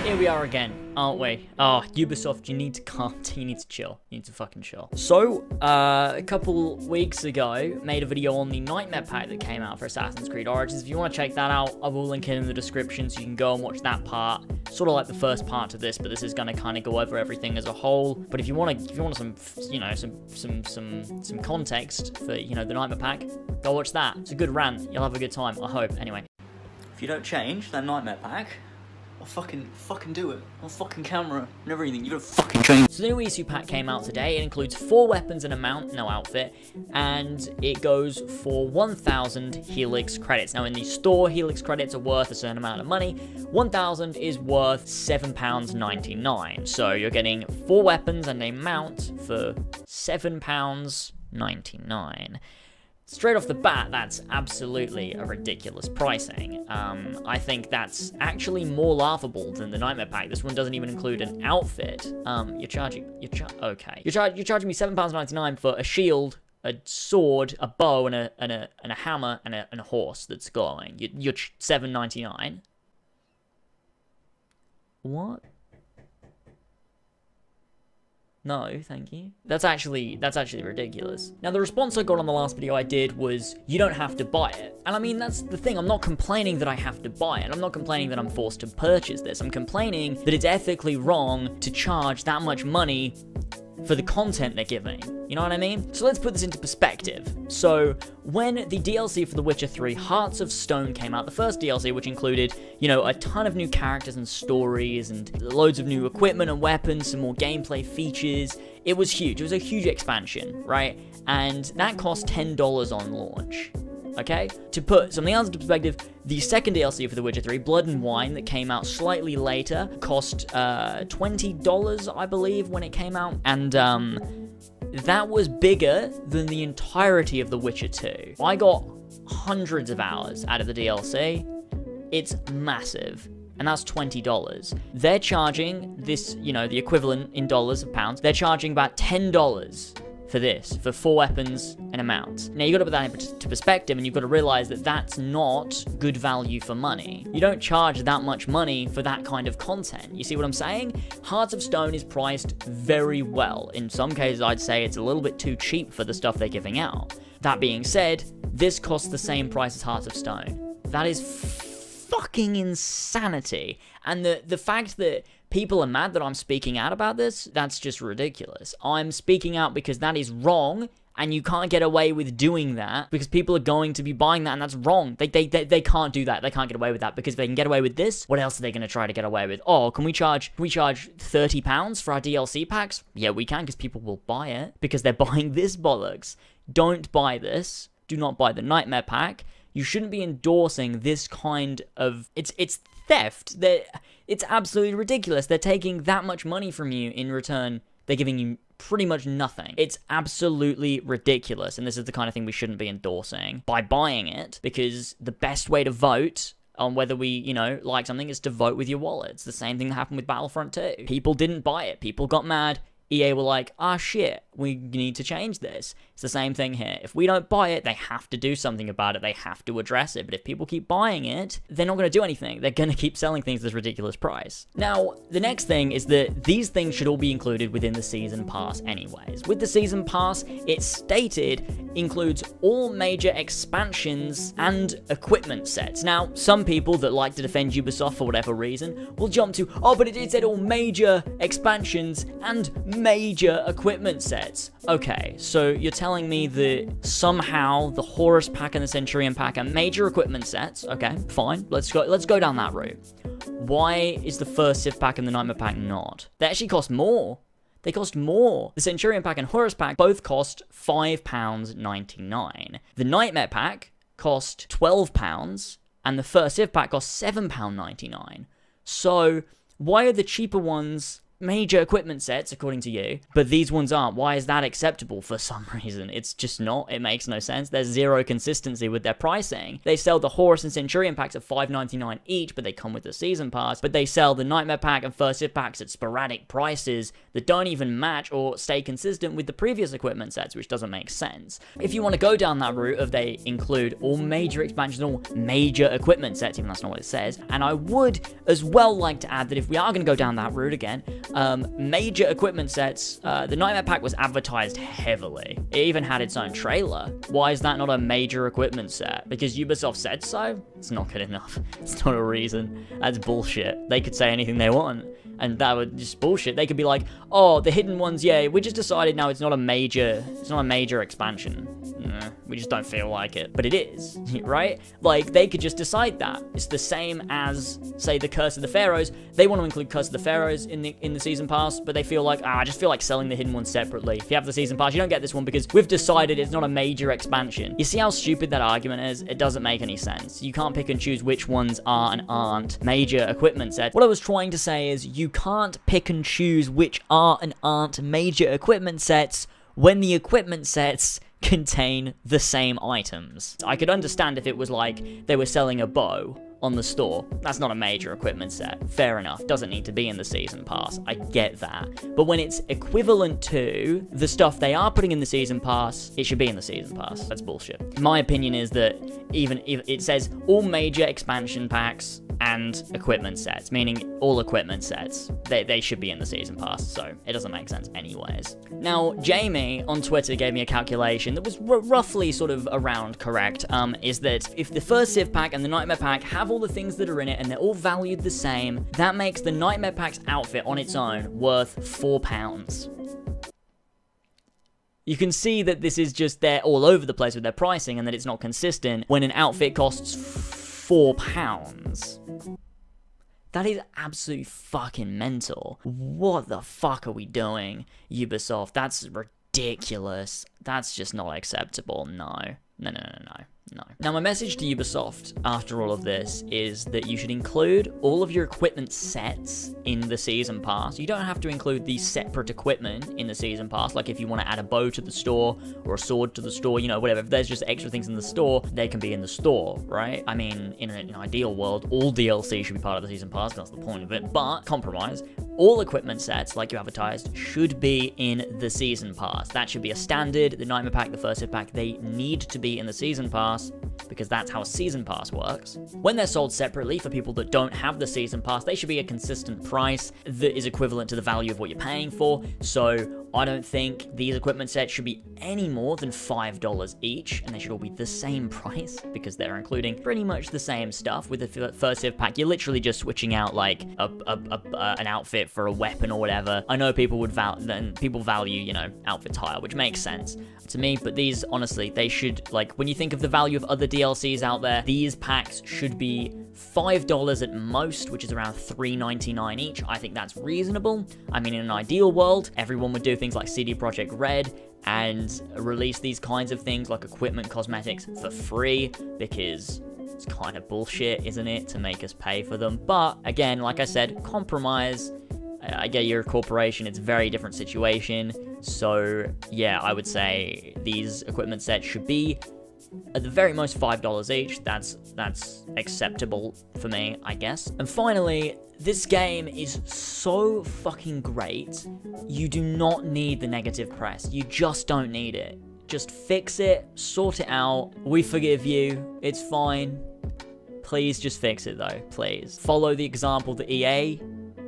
Here we are again, aren't we? Oh, Ubisoft, you need to chill. You need to fucking chill. So, a couple weeks ago, made a video on the Nightmare pack that came out for Assassin's Creed Origins. If you want to check that out, I will link it in the description so you can go and watch that part. Sort of like the first part to this, but this is going to kind of go over everything as a whole. But if you want some, you know, some context for, you know, the Nightmare pack, go watch that. It's a good rant. You'll have a good time, I hope. Anyway. If you don't change that Nightmare pack, I'll fucking do it. On fucking camera and everything. You don't fucking change. So the new Isu pack came out today. It includes 4 weapons and a mount, no outfit, and it goes for 1,000 Helix credits. Now in the store, Helix credits are worth a certain amount of money. 1,000 is worth £7.99. So you're getting 4 weapons and a mount for £7.99. Straight off the bat, that's absolutely a ridiculous pricing. I think that's actually more laughable than the Nightmare pack. This one doesn't even include an outfit. You're charging me £7.99 for a shield, a sword, a bow, and a hammer, and a horse that's glowing. You're $7.99. What? No, thank you. That's actually ridiculous. Now, the response I got on the last video I did was, you don't have to buy it. And I mean, that's the thing. I'm not complaining that I have to buy it. I'm not complaining that I'm forced to purchase this. I'm complaining that it's ethically wrong to charge that much money for the content they're giving. You know what I mean? So let's put this into perspective. So when the DLC for The Witcher 3 Hearts of Stone came out, the first DLC, which included, you know, a ton of new characters and stories and loads of new equipment and weapons, some more gameplay features, it was huge. It was a huge expansion, right? And that cost $10 on launch. Okay? To put something else into perspective, the second DLC for The Witcher 3, Blood and Wine, that came out slightly later, cost $20, I believe, when it came out. And that was bigger than the entirety of The Witcher 2. I got hundreds of hours out of the DLC. It's massive. And that's $20. They're charging this, you know, the equivalent in dollars of pounds. They're charging about $10 for this, for 4 weapons and a mount. Now, you gotta put that into perspective, and you've got to realize that that's not good value for money. You don't charge that much money for that kind of content. You see what I'm saying? Hearts of Stone is priced very well. In some cases, I'd say it's a little bit too cheap for the stuff they're giving out. That being said, this costs the same price as Hearts of Stone. That is fucking insanity. And the fact that people are mad that I'm speaking out about this, that's just ridiculous. I'm speaking out because that is wrong, and you can't get away with doing that because people are going to be buying that, and that's wrong. They can't do that. They can't get away with that, because if they can get away with this, what else are they going to try to get away with? Oh, can we charge £30 for our DLC packs? Yeah, we can, because people will buy it because they're buying this bollocks. Don't buy this. Do not buy the Nightmare pack. You shouldn't be endorsing this kind of... It's theft. It's absolutely ridiculous. They're taking that much money from you. In return, they're giving you pretty much nothing. It's absolutely ridiculous, and this is the kind of thing we shouldn't be endorsing by buying it, because the best way to vote on whether we, you know, like something is to vote with your wallet. It's the same thing that happened with Battlefront 2. People didn't buy it. People got mad. EA were like, ah, shit, we need to change this. It's the same thing here. If we don't buy it, they have to do something about it. They have to address it. But if people keep buying it, they're not going to do anything. They're going to keep selling things at this ridiculous price. Now, the next thing is that these things should all be included within the Season Pass anyways. With the Season Pass, it's stated includes all major expansions and equipment sets. Now, some people that like to defend Ubisoft for whatever reason will jump to, oh, but it said all major expansions and major equipment sets. Okay, so you're telling me that somehow the Horus pack and the Centurion pack are major equipment sets. Okay, fine. Let's go down that route. Why is the First Civ pack and the Nightmare pack not? They actually cost more. They cost more. The Centurion pack and Horus pack both cost £5.99. The Nightmare pack cost £12, and the First Civ pack cost £7.99. So why are the cheaper ones major equipment sets, according to you, but these ones aren't. Why is that acceptable for some reason? It's just not. It makes no sense. There's zero consistency with their pricing. They sell the Horus and Centurion packs at $5.99 each, but they come with the Season Pass, but they sell the Nightmare pack and First Civ packs at sporadic prices that don't even match or stay consistent with the previous equipment sets, which doesn't make sense. If you want to go down that route of they include all major expansions, all major equipment sets, even that's not what it says, and I would as well like to add that if we are going to go down that route again, major equipment sets, the Nightmare pack was advertised heavily. It even had its own trailer. Why is that not a major equipment set? Because Ubisoft said so? It's not good enough. It's not a reason. That's bullshit. They could say anything they want, and that would just bullshit. They could be like, oh, the hidden ones, yeah, we just decided now it's not a major expansion. We just don't feel like it. But it is, right? Like, they could just decide that. It's the same as, say, the Curse of the Pharaohs. They want to include Curse of the Pharaohs in the Season Pass, but they feel like, I just feel like selling the hidden ones separately. If you have the Season Pass, you don't get this one because we've decided it's not a major expansion. You see how stupid that argument is? It doesn't make any sense. You can't pick and choose which ones are and aren't major equipment sets. What I was trying to say is you can't pick and choose which are and aren't major equipment sets when the equipment sets contain the same items. I could understand if it was like they were selling a bow on the store. That's not a major equipment set. Fair enough. Doesn't need to be in the Season Pass. I get that. But when it's equivalent to the stuff they are putting in the Season Pass, it should be in the Season Pass. That's bullshit. My opinion is that even if it says all major expansion packs and equipment sets, meaning all equipment sets, they should be in the Season Pass, so it doesn't make sense anyways. Now, Jamie on Twitter gave me a calculation that was roughly sort of around correct, is that if the First Civ pack and the Nightmare pack have all the things that are in it and they're all valued the same, that makes the Nightmare pack's outfit on its own worth £4. You can see that this is just, they're all over the place with their pricing and that it's not consistent when an outfit costs £4. That is absolutely fucking mental. What the fuck are we doing, Ubisoft? That's ridiculous. That's just not acceptable. No. Now, my message to Ubisoft after all of this is that you should include all of your equipment sets in the Season Pass. You don't have to include the separate equipment in the Season Pass, like if you want to add a bow to the store or a sword to the store, you know, whatever. If there's just extra things in the store, they can be in the store, right? I mean, in an ideal world, all DLC should be part of the Season Pass, that's the point of it, but compromise. All equipment sets, like you advertised, should be in the Season Pass. That should be a standard. The Nightmare pack, the First Civ pack, they need to be in the Season Pass because that's how a Season Pass works. When they're sold separately for people that don't have the Season Pass, they should be a consistent price that is equivalent to the value of what you're paying for. So I don't think these equipment sets should be any more than $5 each, and they should all be the same price because they're including pretty much the same stuff. With the First Civ pack, you're literally just switching out like an outfit for a weapon or whatever. I know people would value, you know, outfits higher, which makes sense to me, but these, honestly, they should, like, when you think of the value of other DLCs out there, these packs should be $5 at most, which is around $3.99 each. I think that's reasonable. I mean, in an ideal world, everyone would do things like CD Projekt Red and release these kinds of things like equipment cosmetics for free, because it's kind of bullshit, isn't it, to make us pay for them? But again, like I said, compromise. I get you're a corporation, it's a very different situation. So yeah, I would say these equipment sets should be at the very most $5 each. That's acceptable for me, I guess. And finally, this game is so fucking great. You do not need the negative press. You just don't need it. Just fix it, sort it out. We forgive you. It's fine. Please just fix it though, please. Follow the example that EA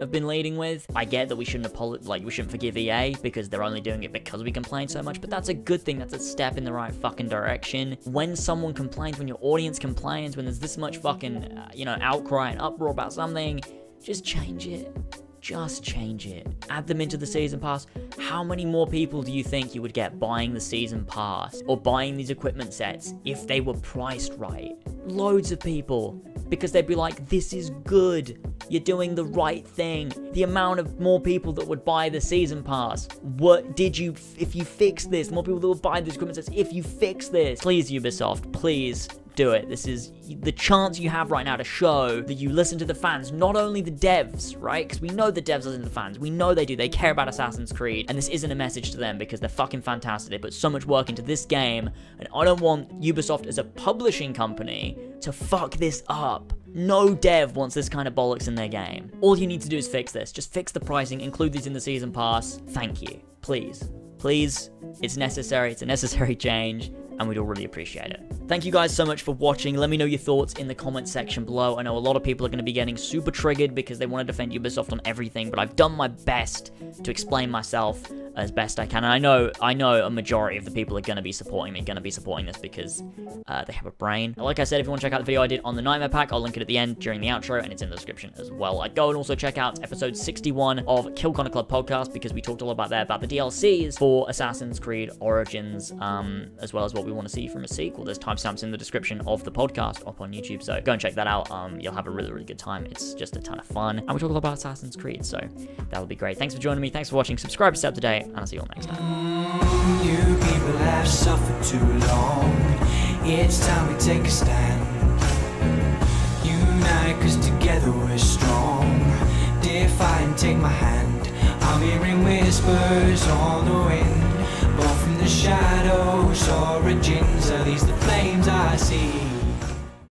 have been leading with. I get that we shouldn't forgive EA because they're only doing it because we complain so much, but that's a good thing. That's a step in the right fucking direction. When someone complains, when your audience complains, when there's this much fucking, you know, outcry and uproar about something, just change it. Just change it. Add them into the Season Pass. How many more people do you think you would get buying the Season Pass or buying these equipment sets if they were priced right? Loads of people. Because they'd be like, this is good. You're doing the right thing. The amount of more people that would buy the Season Pass. If you fix this, more people that would buy these equipment sets, if you fix this. Please, Ubisoft, please do it. This is the chance you have right now to show that you listen to the fans, not only the devs, right? Because we know the devs listen to the fans. We know they do. They care about Assassin's Creed, and this isn't a message to them because they're fucking fantastic. They put so much work into this game, and I don't want Ubisoft as a publishing company to fuck this up. No dev wants this kind of bollocks in their game. All you need to do is fix this. Just fix the pricing, include these in the season pass. Thank you. Please. Please. It's necessary. It's a necessary change, and we'd all really appreciate it. Thank you guys so much for watching. Let me know your thoughts in the comment section below. I know a lot of people are going to be getting super triggered because they want to defend Ubisoft on everything, but I've done my best to explain myself as best I can. And I know a majority of the people are going to be supporting me, going to be supporting this because they have a brain. Like I said, if you want to check out the video I did on the Nightmare pack, I'll link it at the end during the outro, and it's in the description as well. I'd go and also check out episode 61 of Kill Connor Club podcast because we talked a lot about there about the DLCs for Assassin's Creed Origins, as well as what we want to see from a sequel. There's timestamps in the description of the podcast up on YouTube, so go and check that out. You'll have a really, really good time. It's just a ton of fun, and we talk a lot about Assassin's Creed, so that'll be great. Thanks for joining me. Thanks for watching. Subscribe to stay up to date, and I'll see you all next time. You people have suffered too long. It's time we take a stand. Unite, 'cause together we're strong. Defy and take my hand. I'm hearing whispers on the wind, born from the shadows. Origins, are these the flames I see?